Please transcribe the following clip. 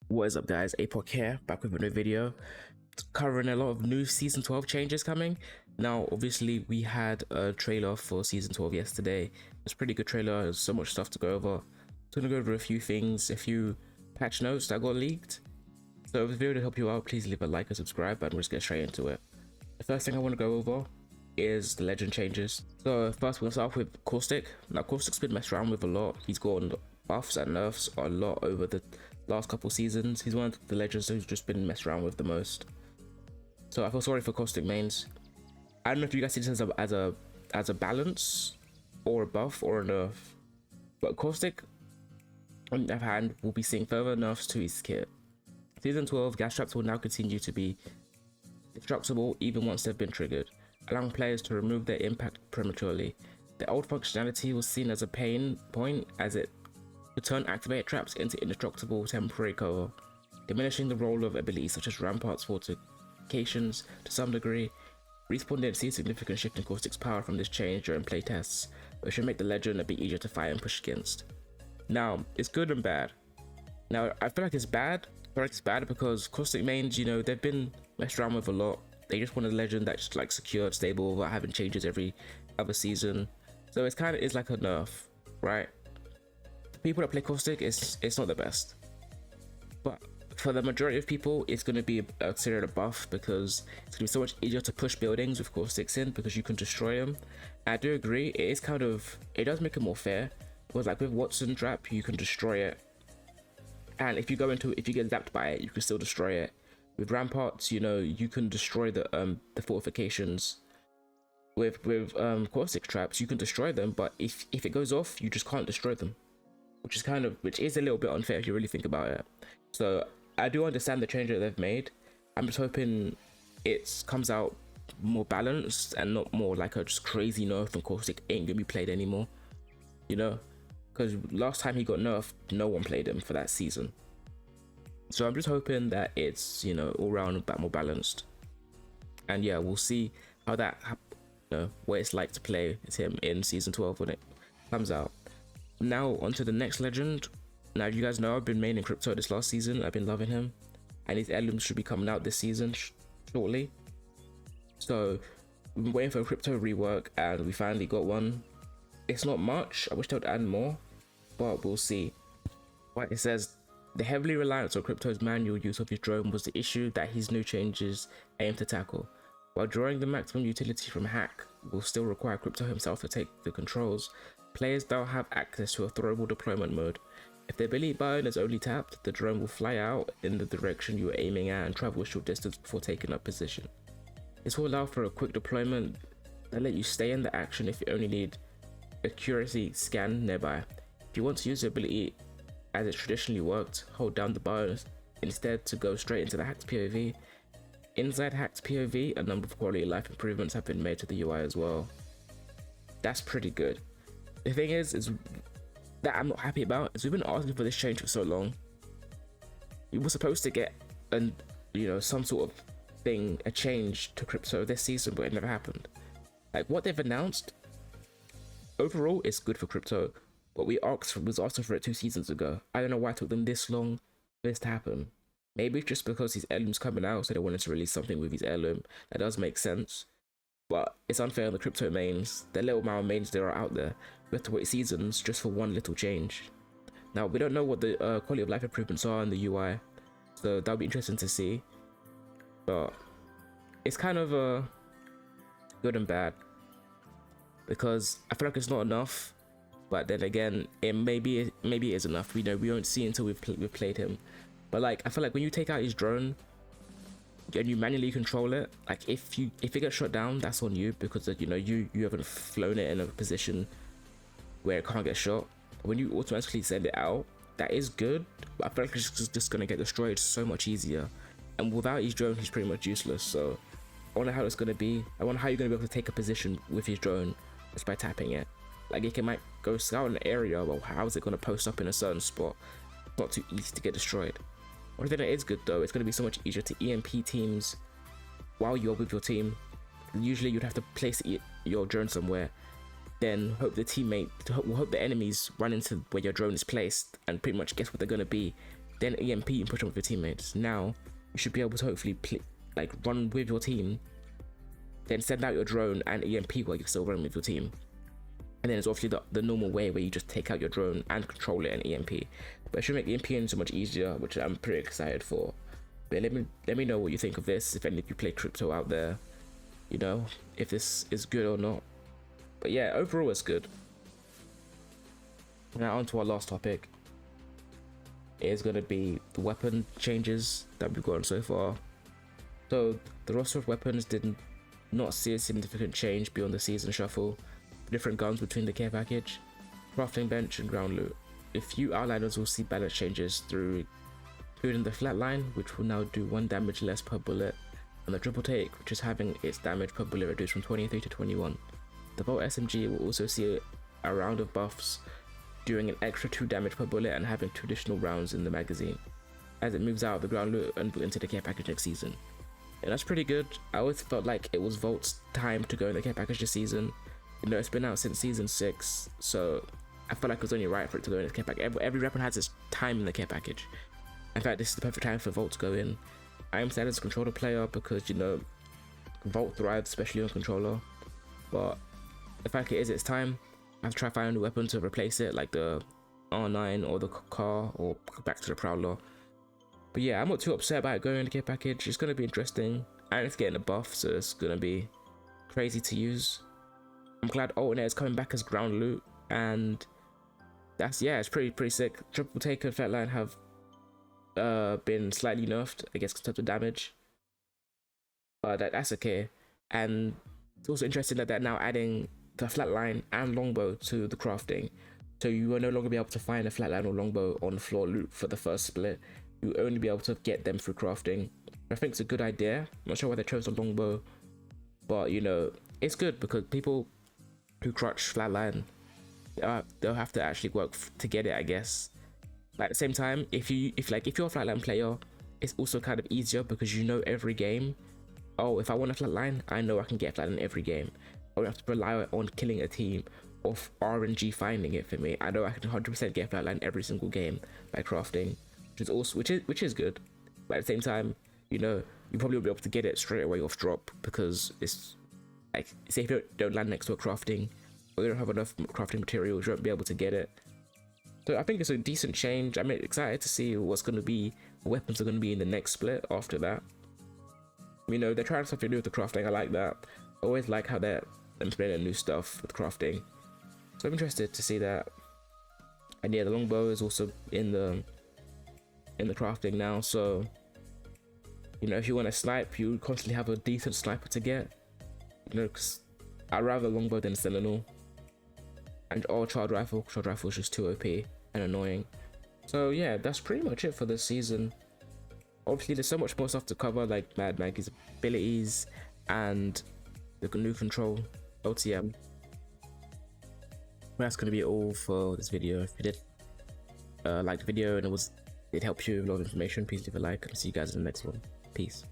What is up, guys? Apoc here, back with a new video covering a lot of new season 12 changes coming. Now obviously we had a trailer for season 12 yesterday. It's a pretty good trailer. There's so much stuff to go over. So I'm gonna go over a few things, a few patch notes that got leaked. So if this video to help you out, please leave a like and subscribe, and we'll just get straight into it. The first thing I want to go over is the legend changes. So first we're gonna start off with Caustic. Now Caustic's been messed around with a lot. He's gotten buffs and nerfs a lot over the last couple seasons. He's one of the legends who's just been messed around with the most. So I feel sorry for Caustic mains. I don't know if you guys see this as a balance or a buff or a nerf, but Caustic on the other hand will be seeing further nerfs to his kit. Season 12 gas traps will now continue to be destructible even once they've been triggered, allowing players to remove their impact prematurely. The old functionality was seen as a pain point as it could turn activated traps into indestructible temporary cover, diminishing the role of abilities such as ramparts, fortifications to some degree. Respawn didn't see a significant shift in Caustic's power from this change during playtests, but it should make the legend a bit easier to fight and push against. Now, it's good and bad. Now, I feel like it's bad. Because Caustic mains, you know, they've been messed around with a lot. They just want a legend that's like secured, stable, without having changes every other season. So it's like a nerf, right? People that play Caustic, it's not the best. But for the majority of people, it's going to be considered a buff because it's going to be so much easier to push buildings with Caustics in because you can destroy them. I do agree, it does make it more fair. Because like with Watson trap, you can destroy it. And if you get zapped by it, you can still destroy it. With ramparts, you know, you can destroy the fortifications. With Caustic traps, you can destroy them, but if it goes off, you just can't destroy them, which is a little bit unfair if you really think about it. So I do understand the change that they've made. I'm just hoping it comes out more balanced and not more like a just crazy nerf and Caustic ain't gonna be played anymore, you know. Because last time he got nerfed, no one played him for that season. So I'm just hoping that it's, you know, all round a bit more balanced. And yeah, we'll see how that, you know, what it's like to play as him in season 12 when it comes out. Now onto the next legend. Now you guys know I've been maining Crypto this last season. I've been loving him, and his heirlooms should be coming out this season shortly. So we've been waiting for a Crypto rework, and we finally got one. It's not much. I wish they would add more, but we'll see. But it says the heavily reliance on Crypto's manual use of his drone was the issue that his new changes aim to tackle. While drawing the maximum utility from hack will still require Crypto himself to take the controls, players now have access to a throwable deployment mode. If the ability button is only tapped, the drone will fly out in the direction you are aiming at and travel a short distance before taking up position. This will allow for a quick deployment that let you stay in the action if you only need accuracy scan nearby. If you want to use the ability as it traditionally worked, hold down the button instead to go straight into the hacked POV. Inside hacked POV, a number of quality of life improvements have been made to the UI as well. That's pretty good. The thing is that I'm not happy about is we've been asking for this change for so long. We were supposed to get some sort of thing, a change to Crypto this season, but it never happened. Like what they've announced overall is good for Crypto, but we was asking for it 2 seasons ago. I don't know why it took them this long for this to happen. Maybe it's just because his heirloom's coming out, so they wanted to release something with his heirloom. That does make sense, but it's unfair on the Crypto mains. The little amount of mains that are out there, we have to wait seasons just for one little change. Now we don't know what the quality of life improvements are in the UI, so that'll be interesting to see. But it's kind of good and bad, because I feel like it's not enough, but then again, maybe it is enough. We won't see until we've played him. But like, I feel like when you take out his drone and you manually control it, like if it gets shot down, that's on you, because you haven't flown it in a position where it can't get shot. But when you automatically send it out, that is good, but I feel like it's just gonna get destroyed so much easier. And without his drone, he's pretty much useless. So I wonder how it's gonna be. I wonder how you're gonna be able to take a position with his drone just by tapping it. Like it might go scout an area, but how is it gonna post up in a certain spot? It's not too easy to get destroyed. One thing that is good though, it's gonna be so much easier to EMP teams while you're with your team. Usually you'd have to place your drone somewhere, then hope the enemies run into where your drone is placed and pretty much guess what they're gonna be then EMP and push on with your teammates. Now you should be able to hopefully run with your team, then send out your drone and EMP while you're still running with your team. And then it's obviously the normal way where you just take out your drone and control it and EMP. But it should make EMPing so much easier, which I'm pretty excited for. But let me know what you think of this, if any of you play crypto out there, you know, if this is good or not. But yeah, overall it's good. Now on to our last topic. It is going to be the weapon changes that we've gotten so far. So the roster of weapons did not see a significant change beyond the season shuffle. Different guns between the care package, crafting bench and ground loot. A few outliners will see balance changes through, including the flatline, which will now do 1 damage less per bullet, and the triple take, which is having its damage per bullet reduced from 23 to 21. The Bolt SMG will also see a round of buffs, doing an extra 2 damage per bullet and having 2 additional rounds in the magazine, as it moves out of the ground loot and into the care package next season. And that's pretty good. I always felt like it was Volt's time to go in the care package this season. You know, it's been out since season 6, so I felt like it was only right for it to go in the care package. Every weapon has its time in the care package. In fact, this is the perfect time for Volt to go in. I am sad as a controller player because, you know, Volt thrives especially on controller, but the fact it is its time, I have to try to find a new weapon to replace it, like the R9 or the car, or back to the Prowler. But yeah, I'm not too upset about it going in the care package. It's going to be interesting, and it's getting a buff, so it's going to be crazy to use. I'm glad alternate is coming back as ground loot, and that's, yeah, it's pretty sick. Triple take and flatline have been slightly nerfed, I guess, in terms of damage, but that's okay. And it's also interesting that they're now adding the flatline and longbow to the crafting, so you will no longer be able to find a flatline or longbow on floor loot for the first split. You'll only be able to get them through crafting. I think it's a good idea. I'm not sure why they chose the longbow, but you know, it's good because people who crutch flatline, they'll have to actually work to get it, I guess. But at the same time, if you're a flatline player, it's also kind of easier because you know every game, oh, if I want a flatline, I know I can get flatline every game. I don't have to rely on killing a team or RNG finding it for me. I know I can 100% get flatline every single game by crafting, which is good. But at the same time, you know, you probably won't be able to get it straight away off drop because it's like, say if you don't land next to a crafting, or you don't have enough crafting materials, you won't be able to get it. So I think it's a decent change. I'm excited to see what's going to be, what weapons are going to be in the next split after that. You know, they're trying something new with the crafting. I like that. I always like how they're implementing new stuff with crafting. So I'm interested to see that. And yeah, the longbow is also in the crafting now. So, you know, if you want to snipe, you constantly have a decent sniper to get. You know, because I'd rather longbow than Sentinel. And child rifle is just too OP and annoying. So yeah, that's pretty much it for this season. Obviously there's so much more stuff to cover, like Mad Maggie's abilities and the new control LTM. That's going to be all for this video. If you did like the video and it helped you with a lot of information, please leave a like, and I'll see you guys in the next one. Peace.